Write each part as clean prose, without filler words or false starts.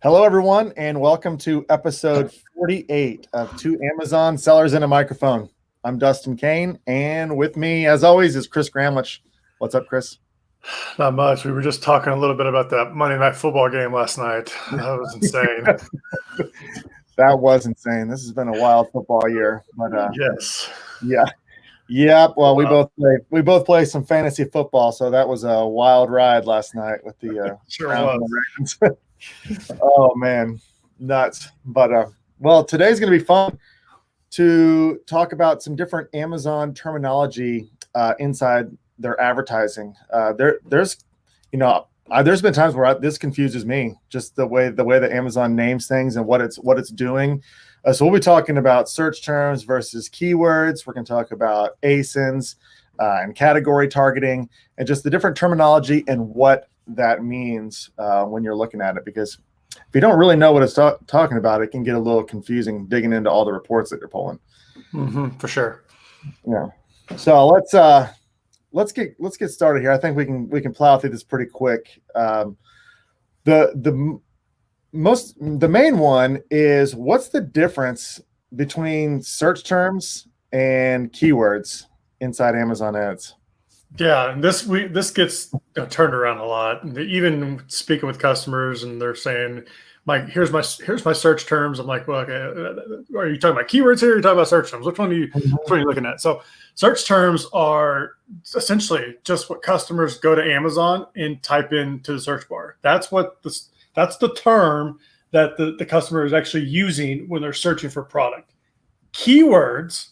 Hello, everyone, and welcome to episode 48 of Two Amazon Sellers and a Microphone. I'm Dustin Kane, and with me, as always, is Kris Gramlich. What's up, Kris? Not much. We were just talking a little bit about that Monday Night Football game last night. That was insane. That was insane. This has been a wild football year, but yes, yeah. Well, Wow. we both play some fantasy football, so that was a wild ride last night with the sure Browns and was. the Ravens. Oh man, nuts! But well, today's going to be fun to talk about some different Amazon terminology inside their advertising. There's been times where this confuses me, just the way that Amazon names things and what it's doing. So we'll be talking about search terms versus keywords. We're going to talk about ASINs and category targeting, and just the different terminology and what that means when you're looking at it. Because if you don't really know what it's talking about, it can get a little confusing digging into all the reports that you're pulling. For sure. Yeah. So let's get started here. I think we can plow through this pretty quick. The main one is, what's the difference between search terms and keywords inside Amazon ads? Yeah, and this gets turned around a lot. And even speaking with customers, and they're saying, "Mike, here's my search terms." I'm like, "Well, okay, are you talking about keywords here? Or are you talking about search terms? Which one are you looking at?" So, search terms are essentially just what customers go to Amazon and type into the search bar. That's the term that the customer is actually using when they're searching for product. Keywords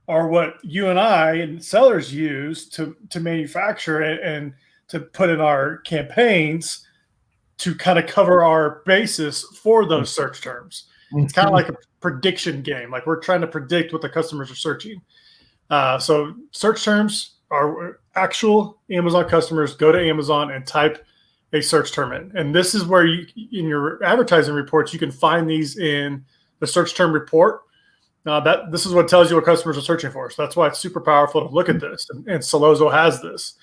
are what you and I and sellers use to manufacture it and to put in our campaigns to kind of cover our basis for those search terms. It's kind of like a prediction game. Like, we're trying to predict what the customers are searching. So search terms are actual Amazon customers go to Amazon and type a search term in. And this is where in your advertising reports, you can find these in the search term report. This is what tells you what customers are searching for. So that's why it's super powerful to look at this. And Sellozo has this.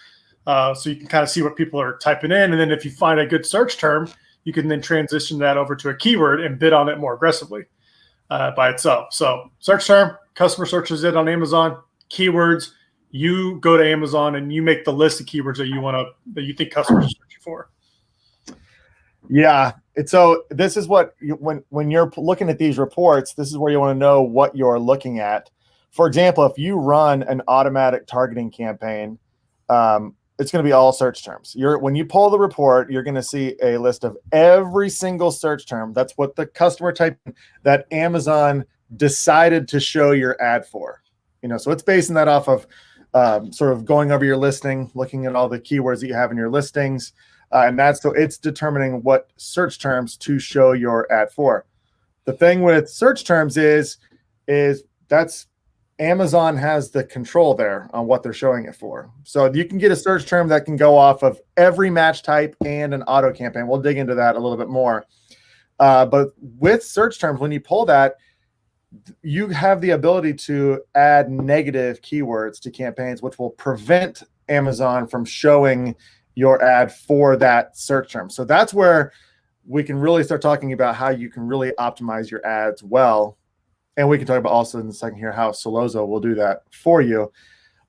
So you can kind of see what people are typing in. And then if you find a good search term, you can then transition that over to a keyword and bid on it more aggressively by itself. So search term, customer searches it on Amazon. Keywords, you go to Amazon and you make the list of keywords that you think customers are searching for. Yeah. And so this is what when you're looking at these reports, this is where you want to know what you're looking at. For example, if you run an automatic targeting campaign, it's going to be all search terms. When you pull the report, you're going to see a list of every single search term. That's what the customer typed in that Amazon decided to show your ad for. So it's basing that off of sort of going over your listing, looking at all the keywords that you have in your listings. And it's determining what search terms to show your ad for. The thing with search terms is that's Amazon has the control there on what they're showing it for. So you can get a search term that can go off of every match type and an auto campaign. We'll dig into that a little bit more. But with search terms, when you pull that, you have the ability to add negative keywords to campaigns, which will prevent Amazon from showing your ad for that search term. So that's where we can really start talking about how you can really optimize your ads well. And we can talk about also in the second here how Sellozo will do that for you.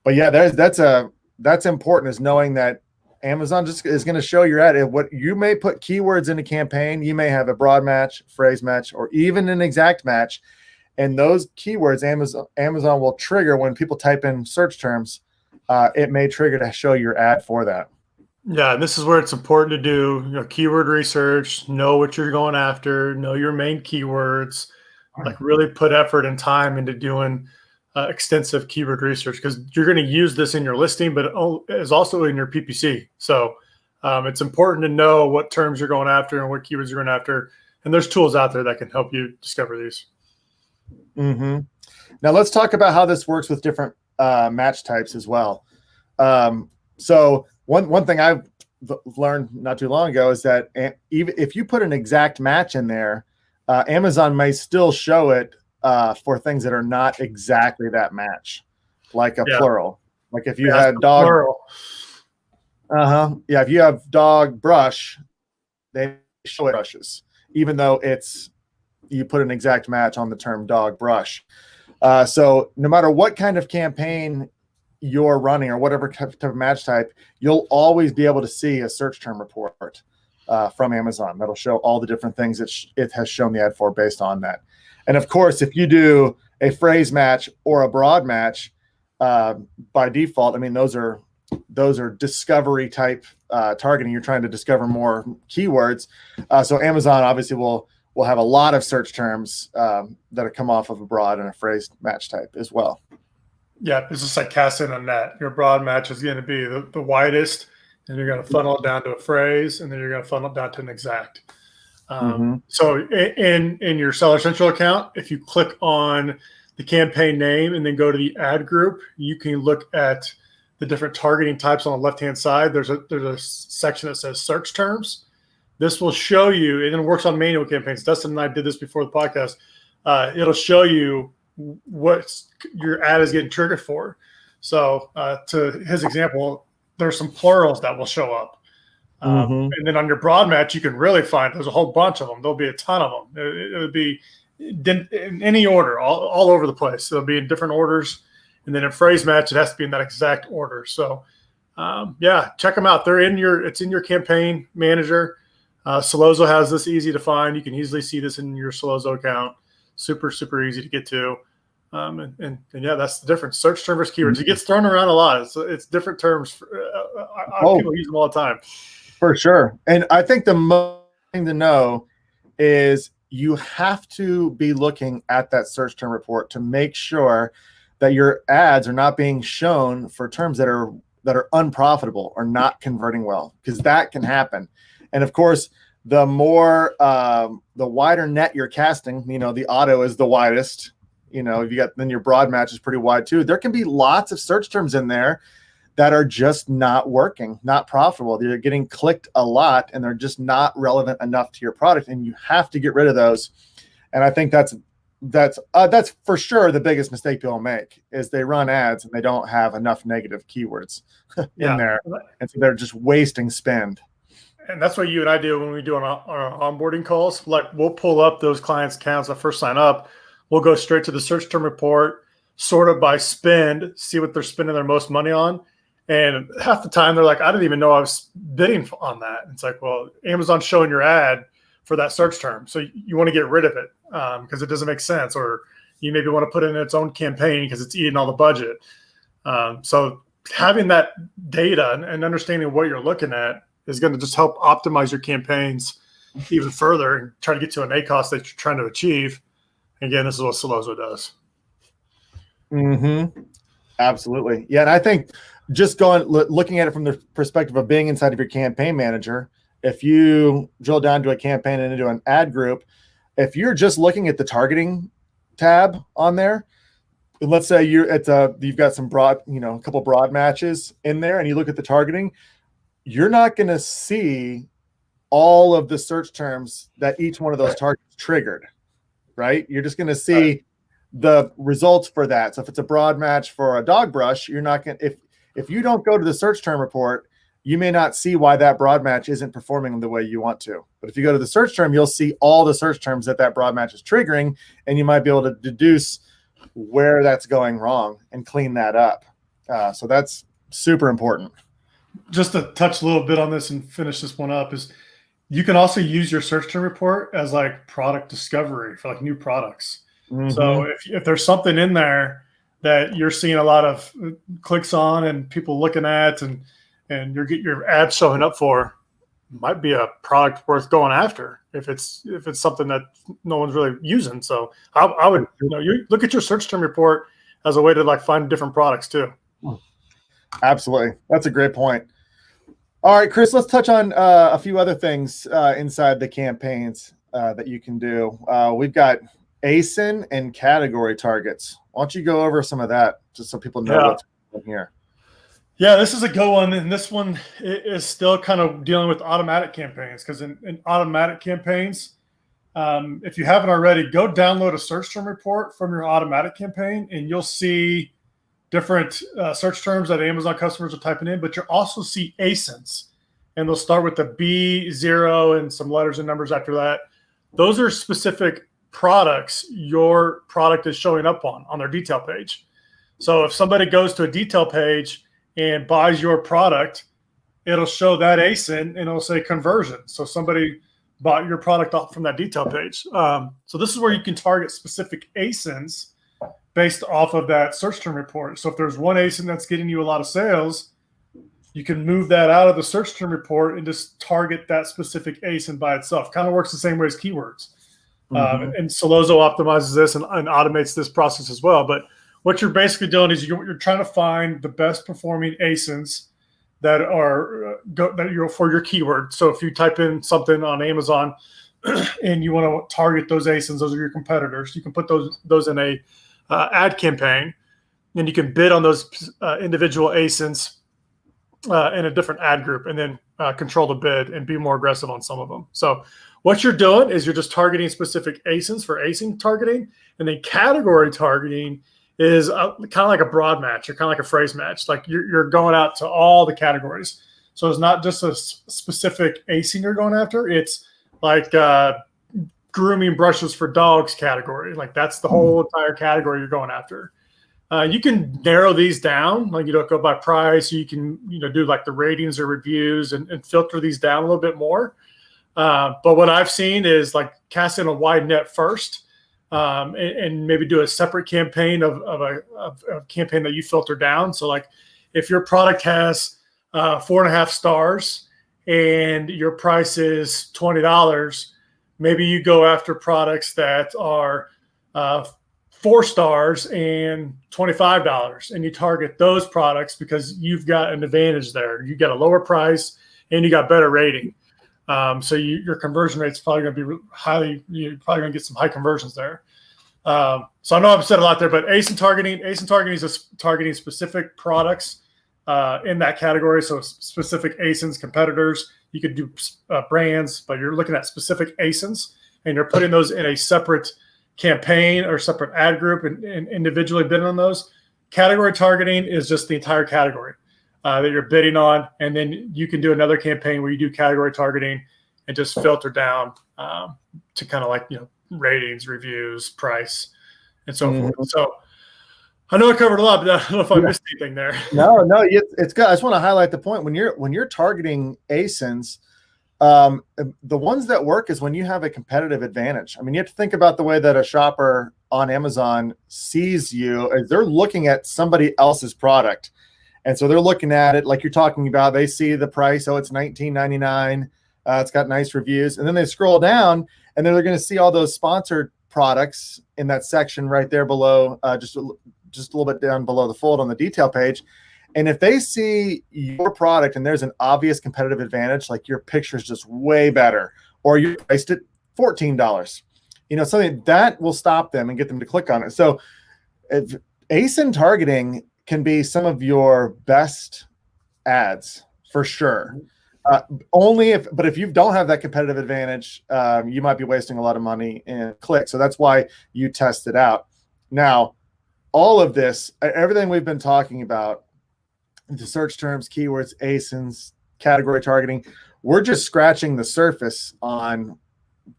But yeah, that's important, is knowing that Amazon just is going to show your ad. What you may put keywords in a campaign, you may have a broad match, phrase match, or even an exact match. And those keywords Amazon will trigger when people type in search terms. It may trigger to show your ad for that. Yeah, and this is where it's important to do keyword research, know what you're going after, know your main keywords, like really put effort and time into doing extensive keyword research, because you're going to use this in your listing, but it is also in your PPC. So it's important to know what terms you're going after and what keywords you're going after. And there's tools out there that can help you discover these. Mm-hmm. Now let's talk about how this works with different match types as well. So one thing I've learned not too long ago is that even if you put an exact match in there, Amazon may still show it for things that are not exactly that match, like a plural. Like if you had dog, plural. Yeah, if you have dog brush, they show it brushes. even though you put an exact match on the term dog brush. So no matter what kind of campaign you're running or whatever type of match type, you'll always be able to see a search term report from Amazon that'll show all the different things it has shown the ad for based on that. And of course, if you do a phrase match or a broad match, by default, I mean, those are discovery type targeting. You're trying to discover more keywords. So Amazon obviously will have a lot of search terms that come off of a broad and a phrase match type as well. Yeah, it's just like casting a net. Your broad match is going to be the widest, and you're going to funnel it down to a phrase, and then you're going to funnel it down to an exact. So in your Seller Central account, if you click on the campaign name and then go to the ad group, you can look at the different targeting types on the left-hand side. There's a section that says search terms. This will show you, and it works on manual campaigns. Dustin and I did this before the podcast. It'll show you what your ad is getting triggered for. So to his example, there's some plurals that will show up. And then on your broad match, you can really find, there's a whole bunch of them. There'll be a ton of them. It would be in any order, all over the place. So it'll be in different orders. And then in phrase match, it has to be in that exact order. So yeah, check them out. It's in your campaign manager. Sellozo has this easy to find. You can easily see this in your Sellozo account. Super, super easy to get to. And yeah, that's the difference. Search term versus keywords. It gets thrown around a lot. It's different terms. People use them all the time. For sure. And I think the most thing to know is you have to be looking at that search term report to make sure that your ads are not being shown for terms that are unprofitable or not converting well, because that can happen. And of course, the more the wider net you're casting, the auto is the widest. Then your broad match is pretty wide too. There can be lots of search terms in there that are just not working, not profitable. They're getting clicked a lot and they're just not relevant enough to your product, and you have to get rid of those. And I think that's for sure the biggest mistake people make is they run ads and they don't have enough negative keywords in there, and so they're just wasting spend. And that's what you and I do when we do our onboarding calls. Like, we'll pull up those clients' accounts that first sign up. We'll go straight to the search term report, sort of by spend, see what they're spending their most money on. And half the time they're like, I didn't even know I was bidding on that. It's like, well, Amazon's showing your ad for that search term, so you want to get rid of it because it doesn't make sense, or you maybe want to put it in its own campaign because it's eating all the budget. So having that data and understanding what you're looking at is going to just help optimize your campaigns even further and try to get to an ACoS that you're trying to achieve. Again, this is what Sellozo does. Absolutely. Yeah. And I think just looking at it from the perspective of being inside of your campaign manager, if you drill down to a campaign and into an ad group, if you're just looking at the targeting tab on there, let's say you've got some broad, a couple broad matches in there, and you look at the targeting, you're not going to see all of the search terms that each one of those targets triggered, right? You're just going to see the results for that. So if it's a broad match for a dog brush, you're not going to, if you don't go to the search term report, you may not see why that broad match isn't performing the way you want to. But if you go to the search term, you'll see all the search terms that broad match is triggering, and you might be able to deduce where that's going wrong and clean that up. So that's super important. Just to touch a little bit on this and finish this one up, is you can also use your search term report as like product discovery for like new products. So if there's something in there that you're seeing a lot of clicks on and people looking at and your ad showing up for, might be a product worth going after if it's something that no one's really using. So I would you look at your search term report as a way to like find different products too. Absolutely. That's a great point. All right, Kris, let's touch on a few other things inside the campaigns that you can do. We've got ASIN and category targets. Why don't you go over some of that just so people know what's going on here? Yeah, this is a good one. And this one is still kind of dealing with automatic campaigns, because in automatic campaigns, if you haven't already, go download a search term report from your automatic campaign, and you'll see different search terms that Amazon customers are typing in, but you'll also see ASINs, and they'll start with the B0 and some letters and numbers after that. those are specific products your product is showing up on their detail page. So if somebody goes to a detail page and buys your product, it'll show that ASIN and it'll say conversion. So somebody bought your product off from that detail page. So this is where you can target specific ASINs based off of that search term report. So if there's one ASIN that's getting you a lot of sales, you can move that out of the search term report and just target that specific ASIN by itself. Kind of works the same way as keywords. And Sellozo optimizes this and automates this process as well. But what you're basically doing is you're trying to find the best performing ASINs that are for your keyword. So if you type in something on Amazon and you want to target those ASINs, those are your competitors. You can put those in a ad campaign, and you can bid on those individual ASINs in a different ad group, and then control the bid and be more aggressive on some of them. So what you're doing is you're just targeting specific ASINs for ASIN targeting, and then category targeting is kind of like a broad match or kind of like a phrase match. Like you're going out to all the categories. So it's not just a specific ASIN you're going after. It's like grooming brushes for dogs category. Like that's the whole entire category you're going after. You can narrow these down, like, go by price. You can, do like the ratings or reviews and filter these down a little bit more. But what I've seen is like cast in a wide net first, and maybe do a separate campaign of a campaign that you filter down. So like if your product has 4.5 stars and your price is $20, maybe you go after products that are 4 stars and $25, and you target those products because you've got an advantage there. You get a lower price and you got better rating. So your conversion rate is probably going to be you're probably going to get some high conversions there. So I know I've said a lot there, but ASIN targeting is just targeting specific products in that category. So specific ASINs, competitors. You could do brands, but you're looking at specific ASINs, and you're putting those in a separate campaign or separate ad group and individually bidding on those. Category targeting is just the entire category that you're bidding on, and then you can do another campaign where you do category targeting and just filter down to kind of like ratings, reviews, price, and so forth. So I know I covered a lot, but I don't know if I missed anything there. No, it's good. I just want to highlight the point when you're targeting ASINs. The ones that work is when you have a competitive advantage. I mean, you have to think about the way that a shopper on Amazon sees you. As they're looking at somebody else's product. And so they're looking at it like you're talking about. They see the price. Oh, it's $19.99. It's got nice reviews. And then they scroll down, and then they're going to see all those sponsored products in that section right there below, just a little bit down below the fold on the detail page. And if they see your product and there's an obvious competitive advantage, like your picture is just way better, or you priced it $14, something that will stop them and get them to click on it. So if ASIN targeting can be some of your best ads for sure. But if you don't have that competitive advantage, you might be wasting a lot of money in clicks. So that's why you test it out. Now, all of this, everything we've been talking about, the search terms, keywords, ASINs, category targeting, we're just scratching the surface on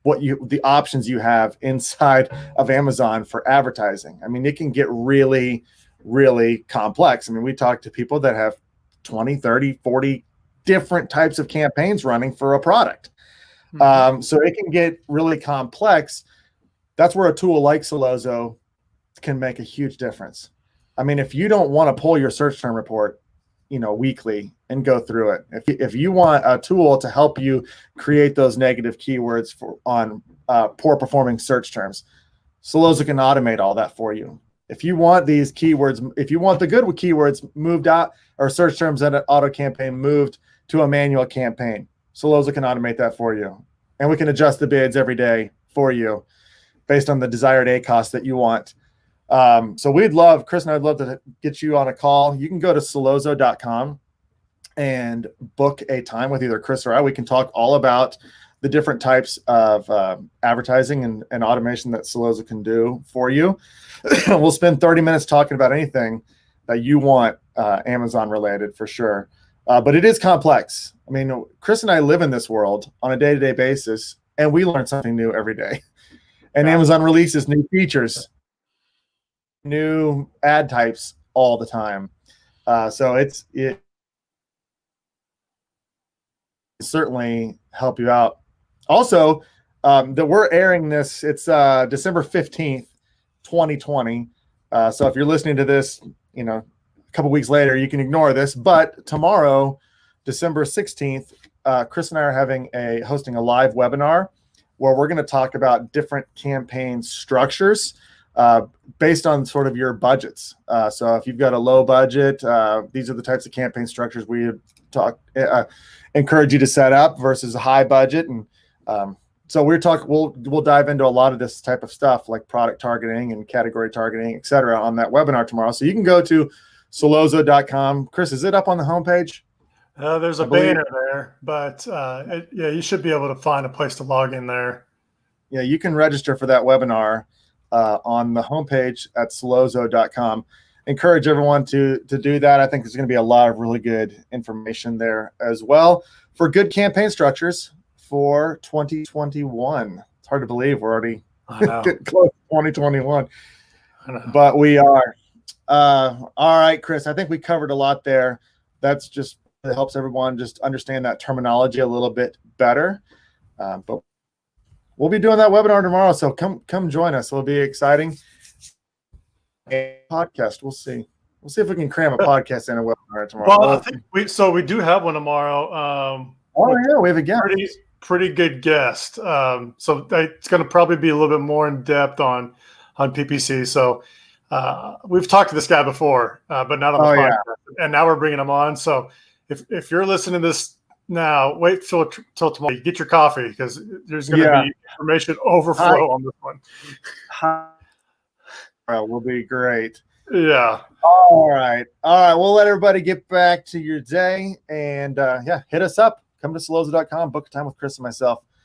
the options you have inside of Amazon for advertising. I mean, it can get really, really complex. I mean, we talk to people that have 20, 30, 40 different types of campaigns running for a product. So it can get really complex. That's where a tool like Sellozo can make a huge difference. I mean, if you don't want to pull your search term report, weekly and go through it, if you want a tool to help you create those negative keywords on poor performing search terms, Sellozo can automate all that for you. If you want these keywords, if you want the good keywords moved out, or search terms in an auto campaign moved to a manual campaign, Sellozo can automate that for you. And we can adjust the bids every day for you based on the desired ACoS that you want. So Kris and I'd love to get you on a call. You can go to sellozo.com and book a time with either Kris or I. We can talk all about the different types of advertising and automation that Sellozo can do for you. We'll spend 30 minutes talking about anything that you want Amazon related for sure. But it is complex. I mean, Kris and I live in this world on a day-to-day basis, and we learn something new every day. And Yeah. Amazon releases new features, new ad types all the time. So it certainly help you out. Also, that we're airing this, it's December 15th, 2020. So if you're listening to this, a couple weeks later, you can ignore this. But tomorrow, December 16th, Kris and I are hosting a live webinar where we're going to talk about different campaign structures based on sort of your budgets. So if you've got a low budget, these are the types of campaign structures we encourage you to set up versus a high budget. And so we'll dive into a lot of this type of stuff like product targeting and category targeting, et cetera, on that webinar tomorrow. So you can go to sellozo.com. Kris, is it up on the homepage? There's a banner there, but you should be able to find a place to log in there. Yeah, you can register for that webinar on the homepage at sellozo.com. Encourage everyone to do that. I think there's going to be a lot of really good information there as well for good campaign structures for 2021. It's hard to believe we're already getting close to 2021, but we are. All right, Kris, I think we covered a lot there. That's just it helps everyone just understand that terminology a little bit better. But we'll be doing that webinar tomorrow, so come join us. It'll be exciting. A podcast. We'll see if we can cram a podcast in a webinar tomorrow. Well, I think we do have one tomorrow. We have a guest. Pretty good guest. So it's going to probably be a little bit more in depth on PPC. So we've talked to this guy before, but not on the podcast. Yeah. And now we're bringing him on. So if you're listening to this now, wait till tomorrow. Get your coffee because there's going to be information overflow on this one. Will be great. Yeah. All right. We'll let everybody get back to your day and hit us up. Come to sellozo.com, book a time with Kris and myself.